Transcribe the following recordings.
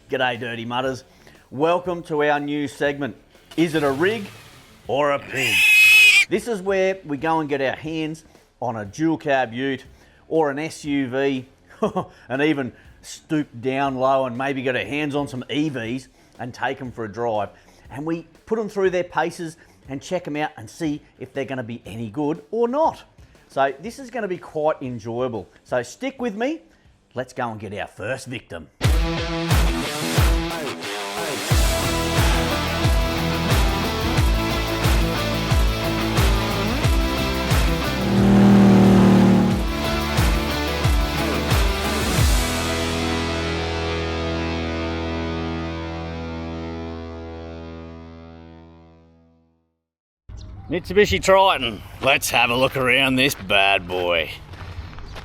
G'day Dirty Mutters. Welcome to our new segment. Is it a rig or a pig? This is where we go and get our hands on a dual cab ute or an SUV and even stoop down low and maybe get our hands on some EVs and take them for a drive. And we put them through their paces and check them out and see if they're going to be any good or not. So this is going to be quite enjoyable. So stick with me. Let's go and get our first victim. Mitsubishi Triton. Let's have a look around this bad boy.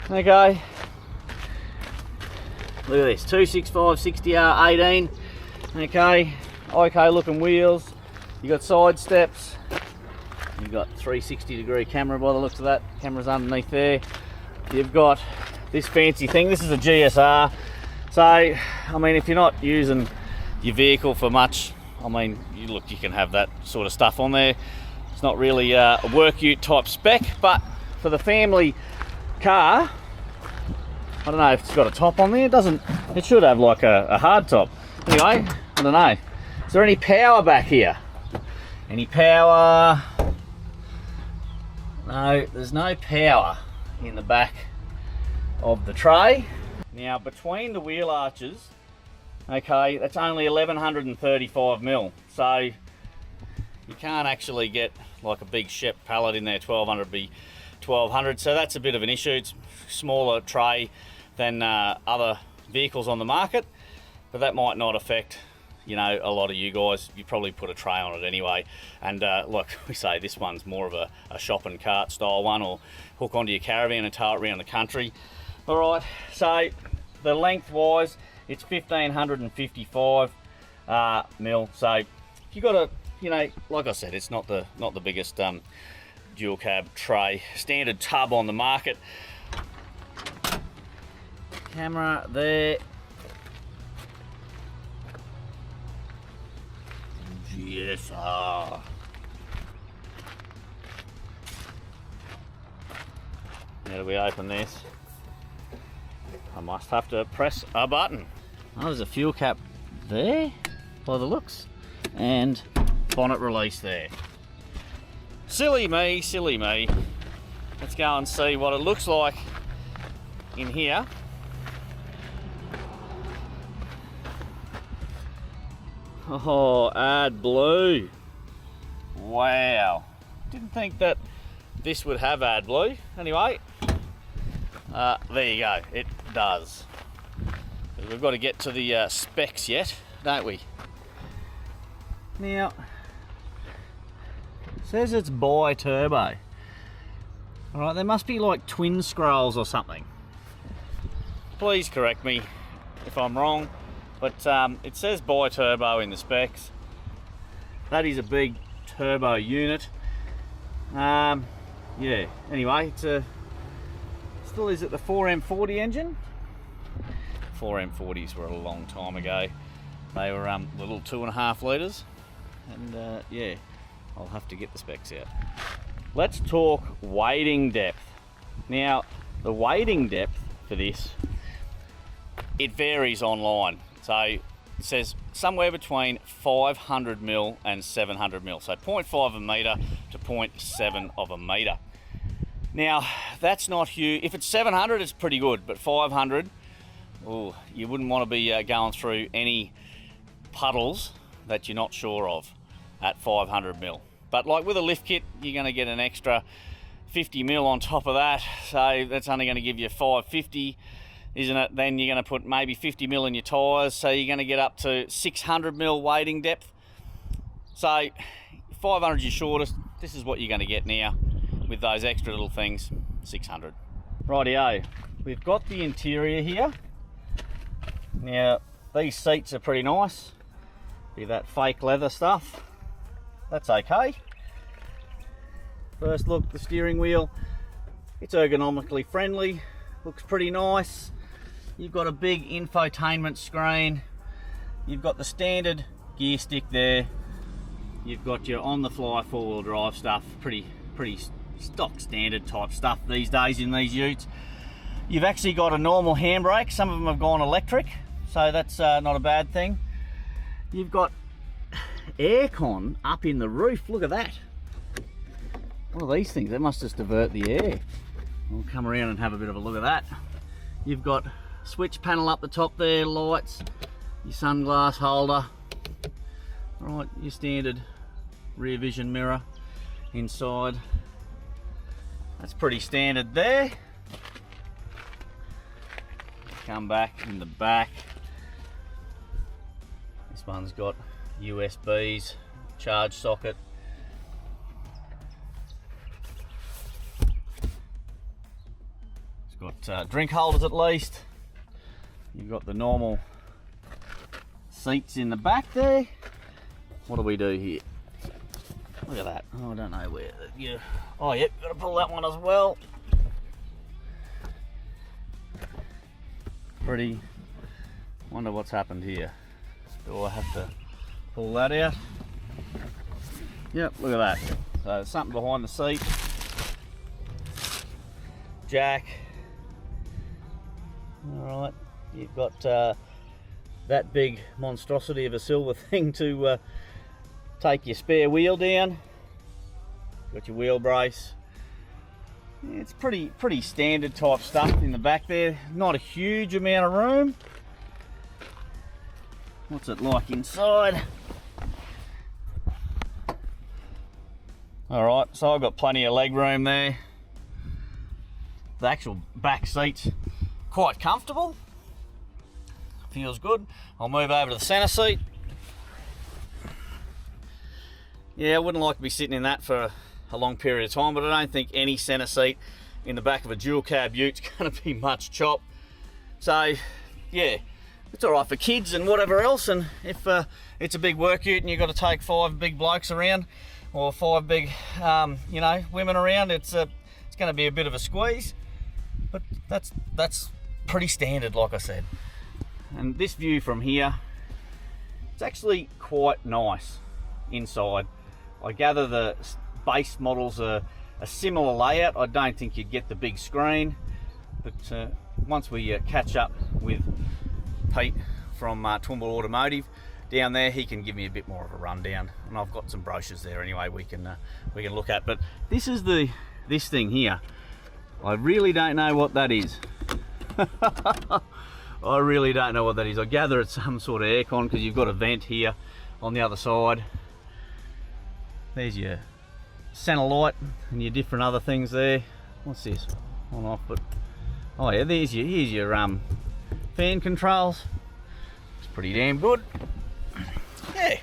Okay. Look at this, 265 60R Aidan. Okay looking wheels. You got side steps. You got 360 degree camera by the looks of that. Camera's underneath there. You've got this fancy thing. This is a GSR. So, I mean, if you're not using your vehicle for much, I mean, you can have that sort of stuff on there. It's not really a work ute type spec, but for the family car, I don't know if it's got a top on there. It doesn't. It should have like a hard top. Anyway, I don't know. Is there any power back here? Any power? No, there's no power in the back of the tray. Now, between the wheel arches, okay, that's only 1135 mil. So you can't actually get like a big Shep pallet in there. 1200 be 1200. So that's a bit of an issue. It's a smaller tray than other vehicles on the market, but that might not affect, you know, a lot of you guys. You probably put a tray on it anyway. And like we say, this one's more of a shopping cart style one, or hook onto your caravan and tow it around the country. All right, so the length wise, it's 1555 mil. So you got a, you know, like I said, it's not the biggest dual cab tray. Standard tub on the market. Camera there. GSR. How do we open this? I must have to press a button. Oh, there's a fuel cap there by the looks, and bonnet release there. Silly me, silly me. Let's go and see what it looks like in here. Oh, AdBlue. Wow. Didn't think that this would have AdBlue. Anyway, there you go. It does. We've got to get to the specs yet, don't we? Now, it says it's bi-turbo. Alright, there must be like twin scrolls or something. Please correct me if I'm wrong, but it says bi-turbo in the specs. That is a big turbo unit. Yeah, anyway, it's a, still is it the 4M40 engine? 4M40s were a long time ago. They were little 2.5 litres, and yeah, I'll have to get the specs out. Let's talk wading depth. Now, the wading depth for this, it varies online. So it says somewhere between 500 mil and 700 mil. So 0.5 of a metre to 0.7 of a metre. Now, that's not huge. If it's 700, it's pretty good, but 500, oh, you wouldn't want to be going through any puddles that you're not sure of at 500 mil. But like with a lift kit, you're going to get an extra 50 mil on top of that. So that's only going to give you 550, isn't it? Then you're going to put maybe 50 mil in your tyres. So you're going to get up to 600 mil wading depth. So 500 is your shortest. This is what you're going to get now with those extra little things, 600. Rightio, we've got the interior here. Now, these seats are pretty nice. Be that fake leather stuff. That's okay. First look, the steering wheel, it's ergonomically friendly, looks pretty nice. You've got a big infotainment screen. you've got the standard gear stick there. You've got your on-the-fly four-wheel drive stuff, pretty stock standard type stuff these days in these utes. You've actually got a normal handbrake. Some of them have gone electric, so that's not a bad thing. You've got aircon up in the roof. Look at that. What are these things? They must just divert the air. We'll come around and have a bit of a look at that. You've got switch panel up the top there, lights, your sunglass holder, right, your standard rear vision mirror inside. That's pretty standard there. Come back in the back. This one's got USBs, charge socket. It's got drink holders at least. You've got the normal seats in the back there. What do we do here? Look at that. Oh, I don't know where. Yeah. Oh, yep. Got to pull that one as well. Pretty. Wonder what's happened here. Do I have to pull that out? Yep. Look at that. So there's something behind the seat. Jack. All right. You've got that big monstrosity of a silver thing to take your spare wheel down. Got your wheel brace. It's pretty standard type stuff in the back there. Not a huge amount of room. What's it like inside? All right, so I've got plenty of leg room there. The actual back seat's quite comfortable. Feels good. I'll move over to the center seat. Yeah, I wouldn't like to be sitting in that for a long period of time, but I don't think any center seat in the back of a dual cab ute's going to be much chop. So yeah, it's all right for kids and whatever else. And if it's a big work ute and you've got to take 5 big blokes around, or 5 big women around, it's going to be a bit of a squeeze. But that's pretty standard, like I said. And this view from here, it's actually quite nice inside. I gather the base models are a similar layout. I don't think you'd get the big screen, but once we catch up with Pete from Toowoomba Automotive down there, he can give me a bit more of a rundown, and I've got some brochures there anyway we can look at. But this is this thing here. I really don't know what that is. I really don't know what that is. I gather it's some sort of aircon, because you've got a vent here on the other side. There's your center light and your different other things there. What's this? On off, but oh yeah, here's your fan controls. It's pretty damn good. Yeah.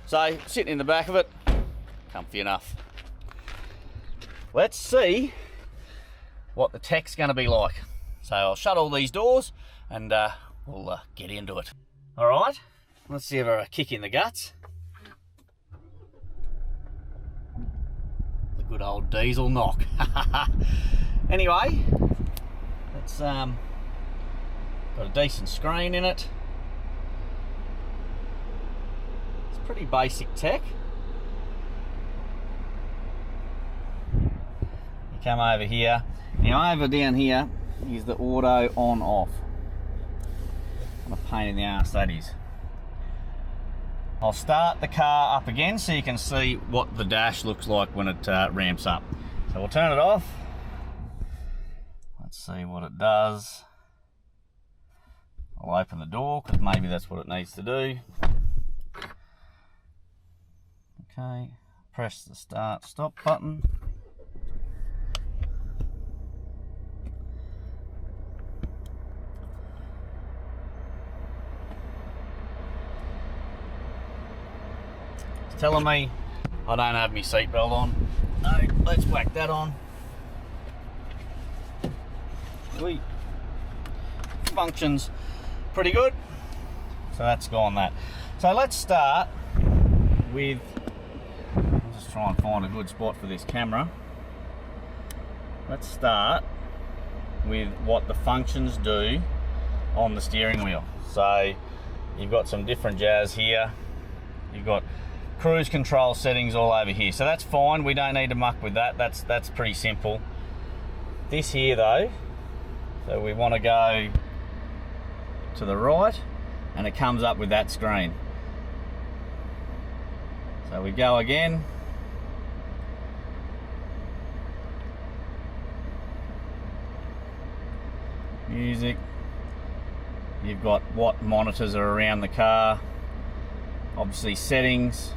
So sitting in the back of it, comfy enough. Let's see what the tech's going to be like. So I'll shut all these doors and we'll get into it. All right, let's give her a kick in the guts. The good old diesel knock. Anyway, it's got a decent screen in it. It's pretty basic tech. You come over here. Now over down here is the auto on off. What a pain in the ass that is. I'll start the car up again so you can see what the dash looks like when it ramps up. So we'll turn it off. Let's see what it does. I'll open the door because maybe that's what it needs to do. Okay, press the start stop button. Telling me I don't have my seatbelt on. No, let's whack that on. Sweet. Functions pretty good. So that's gone that. So let's start with, I'll just try and find a good spot for this camera. Let's start with what the functions do on the steering wheel. So you've got some different jazz here. You've got cruise control settings all over here, so that's fine. We don't need to muck with that. That's pretty simple. This here though, so we want to go to the right, and it comes up with that screen. So we go again. Music. You've got what monitors are around the car. Obviously settings.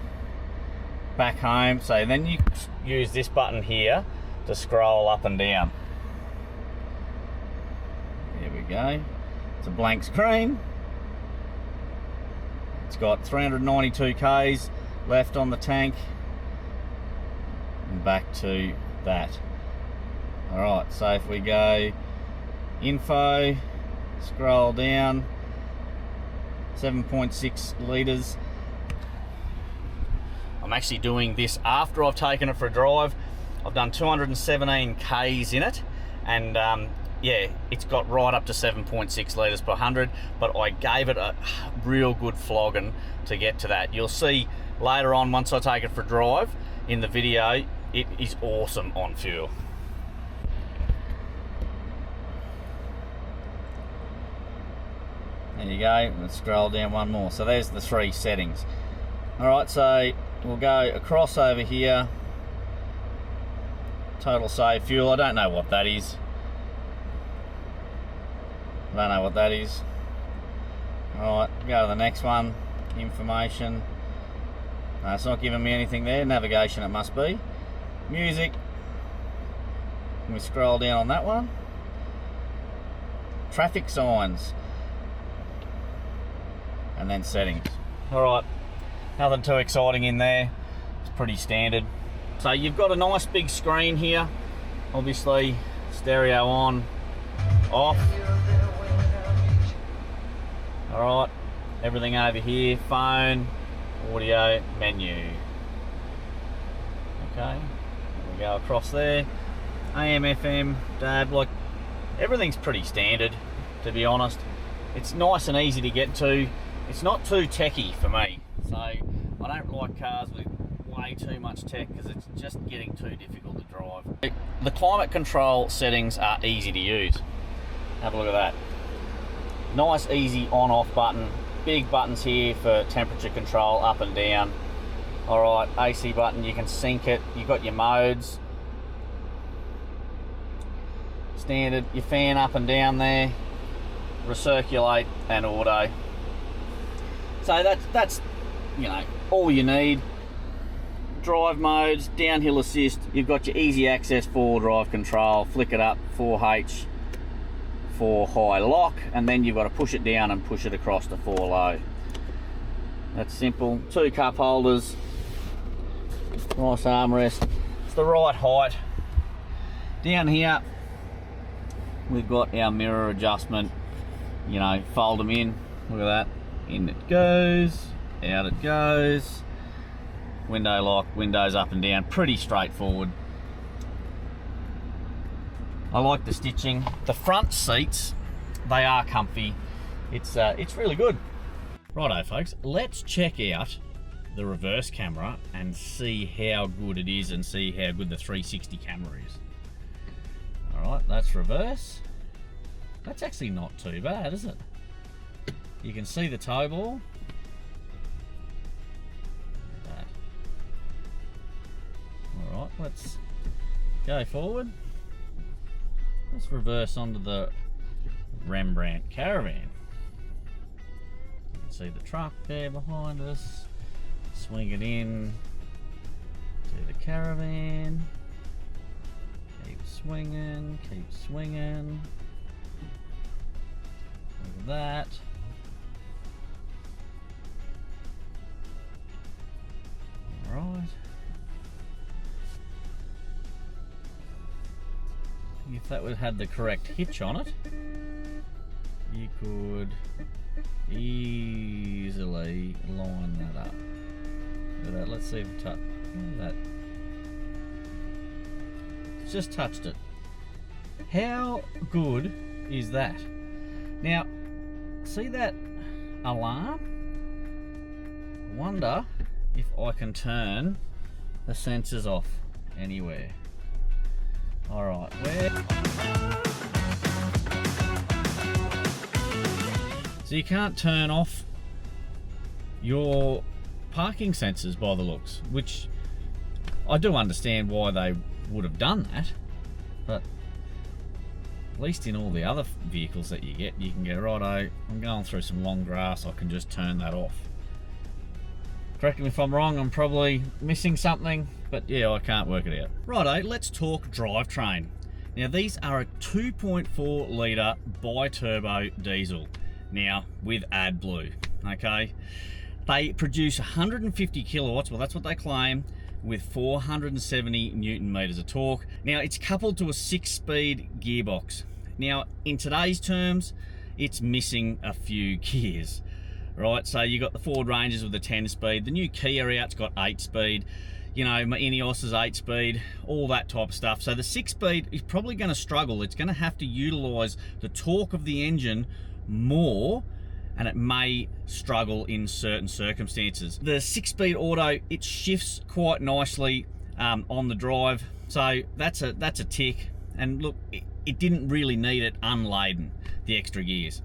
Back home. So then you use this button here to scroll up and down. There we go. It's a blank screen. It's got 392 Ks left on the tank. And back to that. Alright, so if we go info, scroll down, 7.6 litres. I'm actually doing this after I've taken it for a drive. I've done 217 Ks in it, and yeah, it's got right up to 7.6 litres per 100, but I gave it a real good flogging to get to that. You'll see later on, once I take it for a drive in the video, it is awesome on fuel. There you go. Let's scroll down one more. So there's the 3 settings. Alright, so we'll go across over here. Total save fuel. I don't know what that is. Alright, go to the next one. Information. No, it's not giving me anything there. Navigation it must be. Music. And we scroll down on that one. Traffic signs. And then settings. Alright, nothing too exciting in there. It's pretty standard. So you've got a nice big screen here. Obviously, stereo on, off. Alright, everything over here, phone, audio, menu. Okay, we go across there. AM, FM, DAB, like everything's pretty standard, to be honest. It's nice and easy to get to. It's not too techy for me, so I don't like cars with way too much tech because it's just getting too difficult to drive. The climate control settings are easy to use. Have a look at that. Nice easy on off button. Big buttons here for temperature control up and down. Alright, AC button, you can sync it. You've got your modes. Standard, your fan up and down there. Recirculate and auto. So that's you know, all you need. Drive modes, downhill assist, you've got your easy access 4 drive control, flick it up, 4H for high lock, and then you've got to push it down and push it across to 4 low. That's simple. 2 cup holders, nice armrest, it's the right height. Down here we've got our mirror adjustment, you know, fold them in, look at that. In it goes, out it goes. Window lock, windows up and down, pretty straightforward. I like the stitching. The front seats, they are comfy. It's really good. Righto folks, let's check out the reverse camera and see how good it is and see how good the 360 camera is. Alright, that's reverse. That's actually not too bad, is it? You can see the tow ball. Alright, let's go forward. Let's reverse onto the Rembrandt caravan. You can see the truck there behind us. Swing it in to the caravan. Keep swinging, keep swinging. Look at that. Alright. If that would had the correct hitch on it, you could easily line that up. Look at that. Let's see if it touched that. It's just touched it. How good is that? Now, see that alarm. I wonder if I can turn the sensors off anywhere. All right, so you can't turn off your parking sensors by the looks, which I do understand why they would have done that, but at least in all the other vehicles that you get, you can go, righto, I'm going through some long grass, I can just turn that off. Correct me if I'm wrong, I'm probably missing something, but yeah, I can't work it out. Righto, let's talk drivetrain. Now these are a 2.4 litre bi-turbo diesel, now with AdBlue, okay? They produce 150 kilowatts, well that's what they claim, with 470 Newton meters of torque. Now it's coupled to a 6-speed gearbox. Now in today's terms, it's missing a few gears. Right, so you got the Ford Rangers with the 10-speed, the new Kia out's got 8-speed, you know, my Ineos is 8-speed, all that type of stuff. So the 6-speed is probably going to struggle. It's going to have to utilise the torque of the engine more, and it may struggle in certain circumstances. The 6-speed auto, it shifts quite nicely on the drive, so that's a tick. And look, it didn't really need it unladen, the extra gears.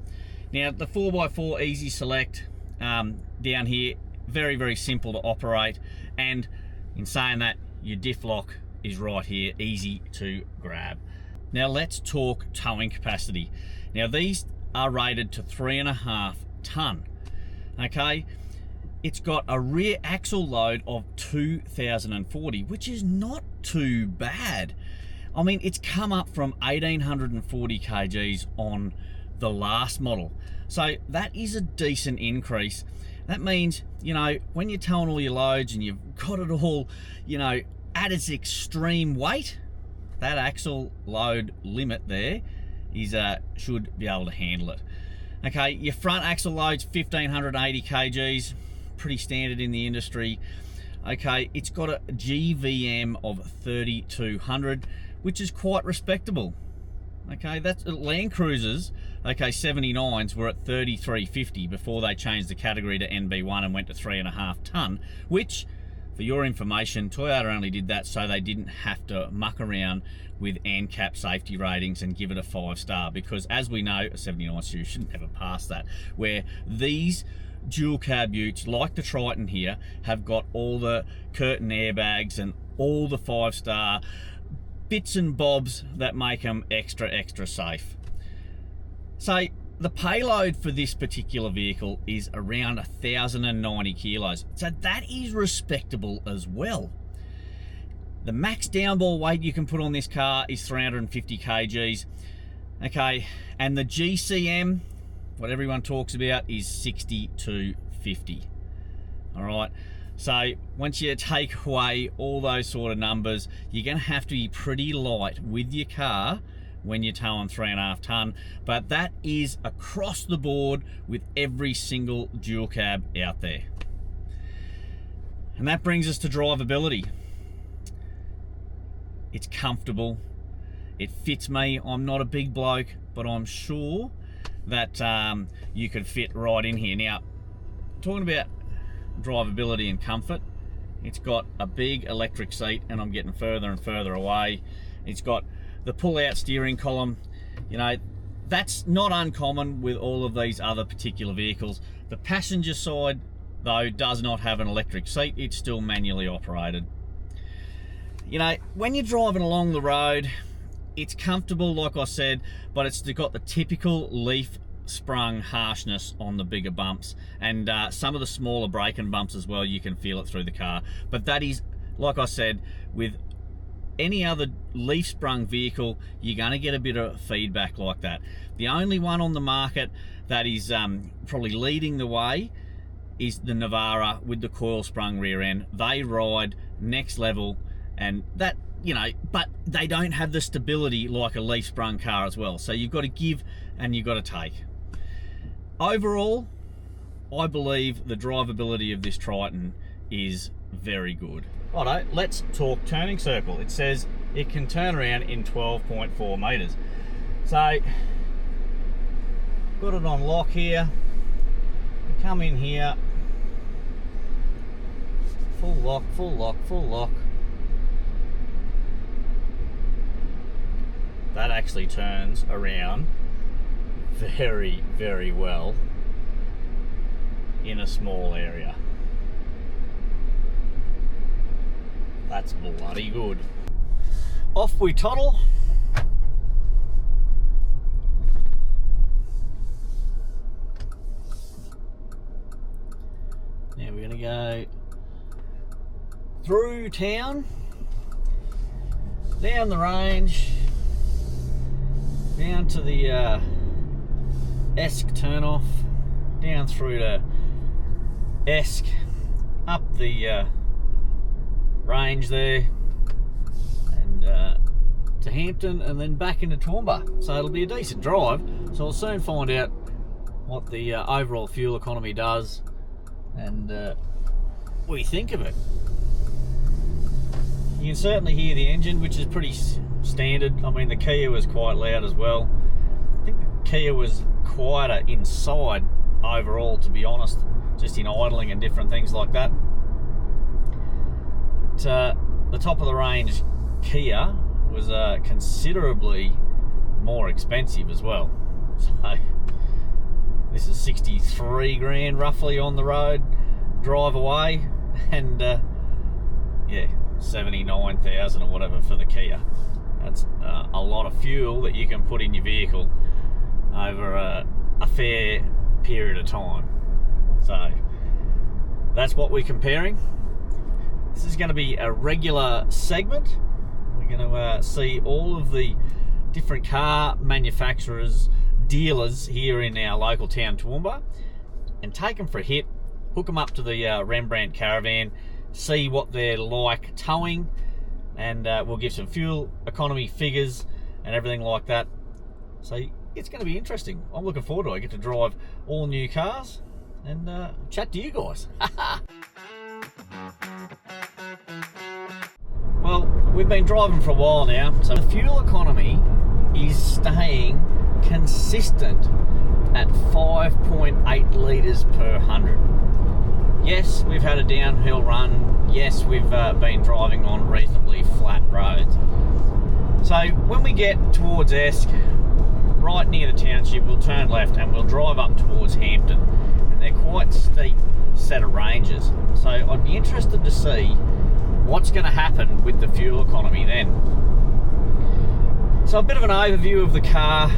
Now the 4x4 easy select down here, very, very simple to operate, and in saying that, your diff lock is right here, easy to grab. Now let's talk towing capacity. Now these are rated to 3.5 ton, okay? It's got a rear axle load of 2,040, which is not too bad. I mean, it's come up from 1,840 kgs on the last model, so that is a decent increase. That means, you know, when you're towing all your loads and you've got it all, you know, at its extreme weight, that axle load limit there is should be able to handle it. Okay, your front axle load's 1,580 kgs, pretty standard in the industry. Okay, it's got a GVM of 3,200, which is quite respectable. Okay, that's Land Cruisers, okay, 79s were at 3,350 before they changed the category to NB1 and went to 3.5 ton, which, for your information, Toyota only did that so they didn't have to muck around with ANCAP safety ratings and give it a 5-star, because as we know, a 79 series should never pass that, where these dual cab utes, like the Triton here, have got all the curtain airbags and all the 5-star bits and bobs that make them extra safe. So the payload for this particular vehicle is around 1,090 kilos. So that is respectable as well. The max downball weight you can put on this car is 350 kgs. Okay, and the GCM, what everyone talks about, is 6250. All right. So once you take away all those sort of numbers, you're going to have to be pretty light with your car when you're towing 3.5 ton, but that is across the board with every single dual cab out there. And that brings us to drivability. It's comfortable, it fits me. I'm not a big bloke, but I'm sure that you could fit right in here. Now, talking about drivability and comfort, it's got a big electric seat, and I'm getting further and further away. It's got the pull-out steering column. You know, that's not uncommon with all of these other particular vehicles. The passenger side, though, does not have an electric seat. It's still manually operated. You know, when you're driving along the road, it's comfortable, like I said, but it's got the typical leaf sprung harshness on the bigger bumps, and some of the smaller braking bumps as well. You can feel it through the car, but that is, like I said, with any other leaf sprung vehicle, you're going to get a bit of feedback like that. The only one on the market that is probably leading the way is the Navara with the coil sprung rear end. They ride next level, and that, you know, but they don't have the stability like a leaf sprung car as well. So you've got to give and you've got to take. Overall, I believe the drivability of this Triton is very good. Righto, let's talk turning circle. It says it can turn around in 12.4 meters. So, got it on lock here. come in here, full lock, full lock, full lock. That actually turns around very, very well in a small area. That's bloody good. Off we toddle. Now we're going to go through town, down the range, down to the Esk turnoff, down through to Esk, up the range there, and to Hampton, and then back into Toowoomba. So it'll be a decent drive. So we'll soon find out what the overall fuel economy does and what you think of it. You can certainly hear the engine, which is pretty standard. I mean, the Kia was quite loud as well. I think the Kia was quieter inside overall, to be honest, just in idling and different things like that. But the top of the range Kia was considerably more expensive as well. So this is 63 grand roughly on the road, drive away, and yeah, 79,000 or whatever for the Kia. That's a lot of fuel that you can put in your vehicle over a fair period of time. So that's what we're comparing. This is going to be a regular segment. We're going to see all of the different car manufacturers, dealers here in our local town, Toowoomba, and take them for a hit, hook them up to the Rembrandt caravan, see what they're like towing, and we'll give some fuel economy figures and everything like that. So it's going to be interesting. I'm looking forward to it. I get to drive all new cars and chat to you guys. Well, we've been driving for a while now, so the fuel economy is staying consistent at 5.8 litres per 100. Yes, we've had a downhill run. Yes, we've been driving on reasonably flat roads. So when we get towards Esk, right near the township, we'll turn left and we'll drive up towards Hampton. And they're quite steep set of ranges. So I'd be interested to see what's going to happen with the fuel economy then. So a bit of an overview of the car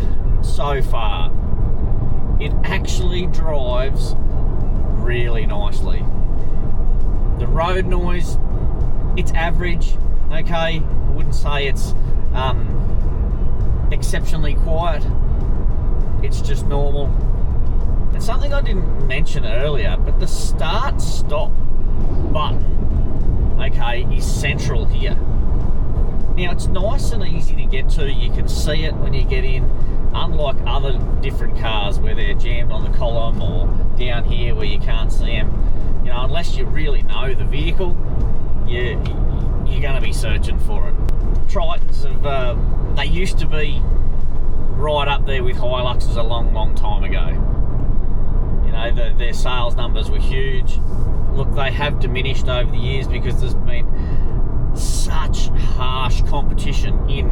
so far. It actually drives really nicely. The road noise, it's average, okay. I wouldn't say it's exceptionally quiet. It's just normal. And something I didn't mention earlier, but the start-stop button, okay, is central here. Now, it's nice and easy to get to. You can see it when you get in, unlike other different cars where they're jammed on the column or down here where you can't see them. You know, unless you really know the vehicle, you're going to be searching for it. Tritons have, they used to be right up there with Hiluxes a long, long time ago. You know, their sales numbers were huge. Look, they have diminished over the years because there's been such harsh competition in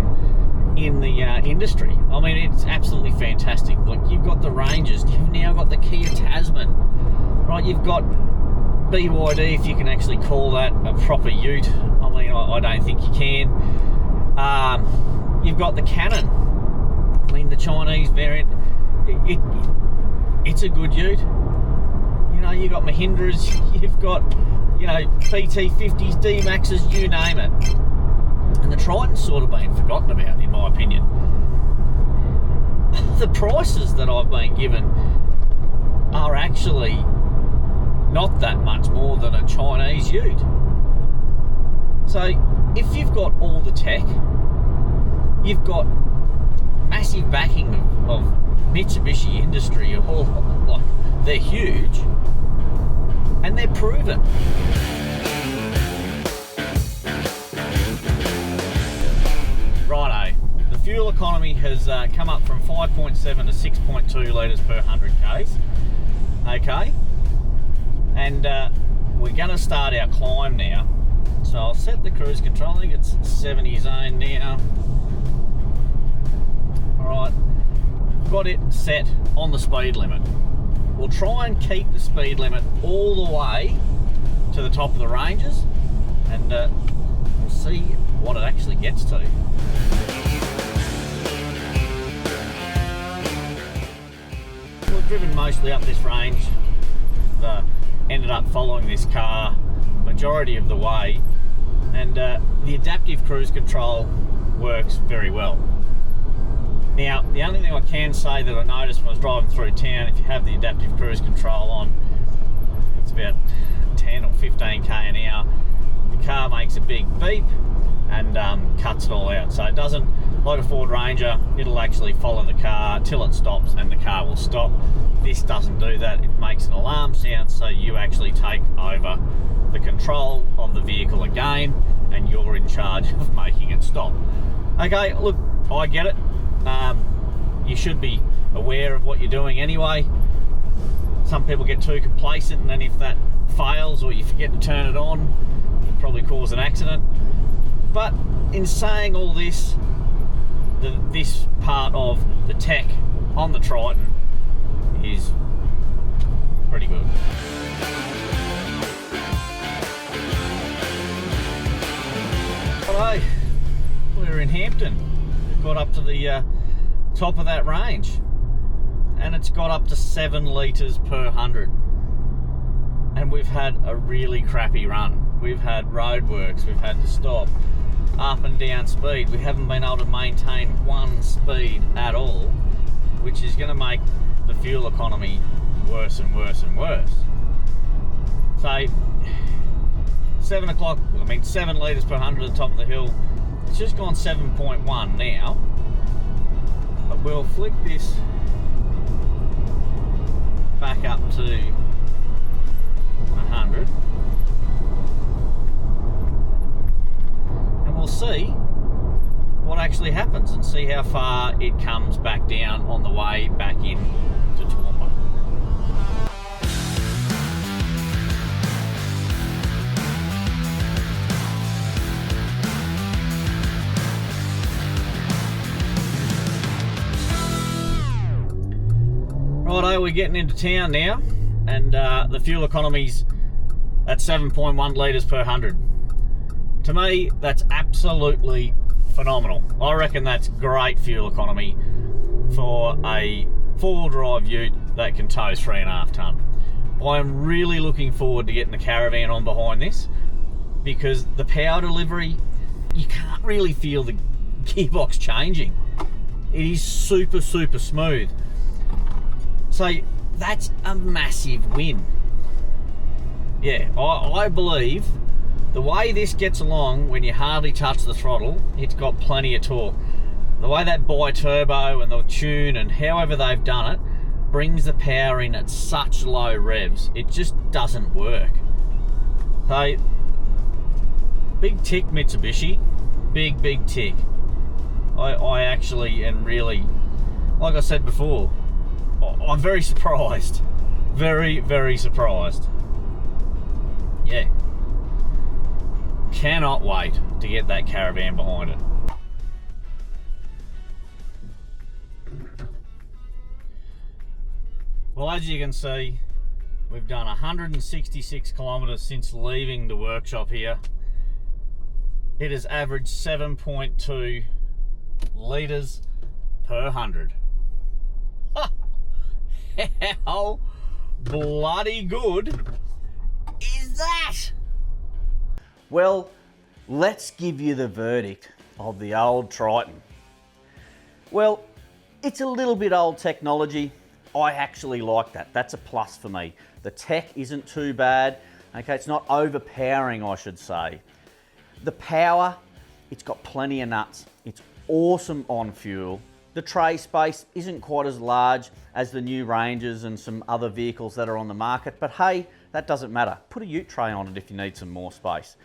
the industry. I mean, it's absolutely fantastic. Like, you've got the Rangers, you've now got the Kia Tasman, right? You've got BYD, if you can actually call that a proper ute. I mean, I don't think you can. You've got the Canon. I mean, the Chinese variant, it's a good ute. You know, you've got Mahindras, you've got, you know, PT50s, D-Maxes, you name it. And the Triton's sort of been forgotten about, in my opinion. The prices that I've been given are actually not that much more than a Chinese ute. So if you've got all the tech, you've got massive backing of Mitsubishi industry, or like, they're huge and they're proven. Righto, the fuel economy has come up from 5.7 to 6.2 litres per 100 k's. Okay, And we're going to start our climb now. So I'll set the cruise control. I think it's 70 zone now. Alright, got it set on the speed limit. We'll try and keep the speed limit all the way to the top of the ranges, and we'll see what it actually gets to. We've driven mostly up this range. Ended up following this car majority of the way, and the adaptive cruise control works very well. Now, the only thing I can say that I noticed when I was driving through town, if you have the adaptive cruise control on, it's about 10 or 15k an hour, the car makes a big beep and cuts it all out. So it doesn't, like a Ford Ranger, it'll actually follow the car till it stops and the car will stop. This doesn't do that. It makes an alarm sound, so you actually take over the control of the vehicle again, and you're in charge of making it stop. Okay, look, I get it. You should be aware of what you're doing anyway. Some people get too complacent, and then if that fails or you forget to turn it on, it probably cause an accident. But in saying all this, this part of the tech on the Triton is pretty good. Hello, we're in Hampton. We've got up to the top of that range, and it's got up to 7 litres per 100. And we've had a really crappy run. We've had roadworks, we've had to stop, up and down speed. We haven't been able to maintain one speed at all, which is going to make the fuel economy worse and worse and worse. So 7 litres per 100 at the top of the hill. It's just gone 7.1 now, but we'll flick this back up to 100, and we'll see what actually happens and see how far it comes back down on the way back in to Toowoomba. Righto, we're getting into town now, and the fuel economy's at 7.1 litres per 100. To me, that's absolutely phenomenal. I reckon that's great fuel economy for a four-wheel drive ute that can tow 3.5 tonne. I'm really looking forward to getting the caravan on behind this, because the power delivery, you can't really feel the gearbox changing. It is super, super smooth. So that's a massive win. Yeah, I believe the way this gets along, when you hardly touch the throttle, it's got plenty of torque. The way that bi-turbo and the tune and however they've done it brings the power in at such low revs, it just doesn't work. So, big tick Mitsubishi, big tick. I actually am really, like I said before, I'm very surprised. Very surprised. Yeah. Cannot wait to get that caravan behind it. Well, as you can see, we've done 166 kilometres since leaving the workshop here. It has averaged 7.2 litres per 100. How bloody good is that? Well, let's give you the verdict of the old Triton. Well, it's a little bit old technology. I actually like that. That's a plus for me. The tech isn't too bad. Okay, it's not overpowering, I should say. The power, it's got plenty of nuts. It's awesome on fuel. The tray space isn't quite as large as the new Rangers and some other vehicles that are on the market, but hey, that doesn't matter. Put a ute tray on it if you need some more space.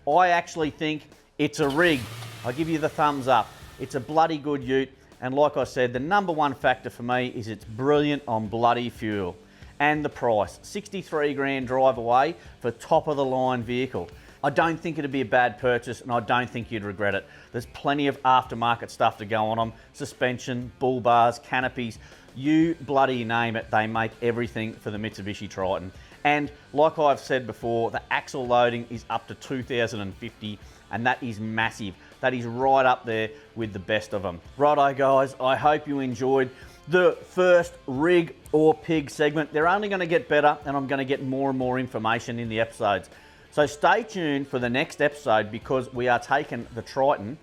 I actually think it's a rig. I give you the thumbs up. It's a bloody good ute, and like I said, the number one factor for me is it's brilliant on bloody fuel. and the price. 63 grand drive away for top of the line vehicle. I don't think it'd be a bad purchase, and I don't think you'd regret it. There's plenty of aftermarket stuff to go on them. Suspension, bull bars, canopies, you bloody name it, they make everything for the Mitsubishi Triton. And like I've said before, the axle loading is up to 2,050, and that is massive. That is right up there with the best of them. Righto guys, I hope you enjoyed the first rig or pig segment. They're only going to get better, and I'm going to get more and more information in the episodes. So stay tuned for the next episode, because we are taking the Triton,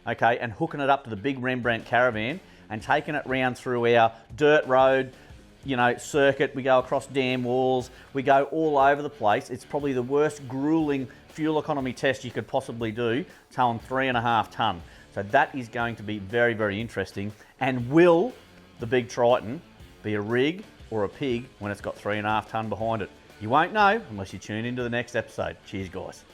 okay, and hooking it up to the big Rembrandt caravan and taking it round through our dirt road, you know, circuit. We go across dam walls, we go all over the place. It's probably the worst grueling fuel economy test you could possibly do, towing 3.5 tonne. So that is going to be very, very interesting. And will the big Triton be a rig or a pig when it's got 3.5 tonne behind it? You won't know unless you tune into the next episode. Cheers, guys.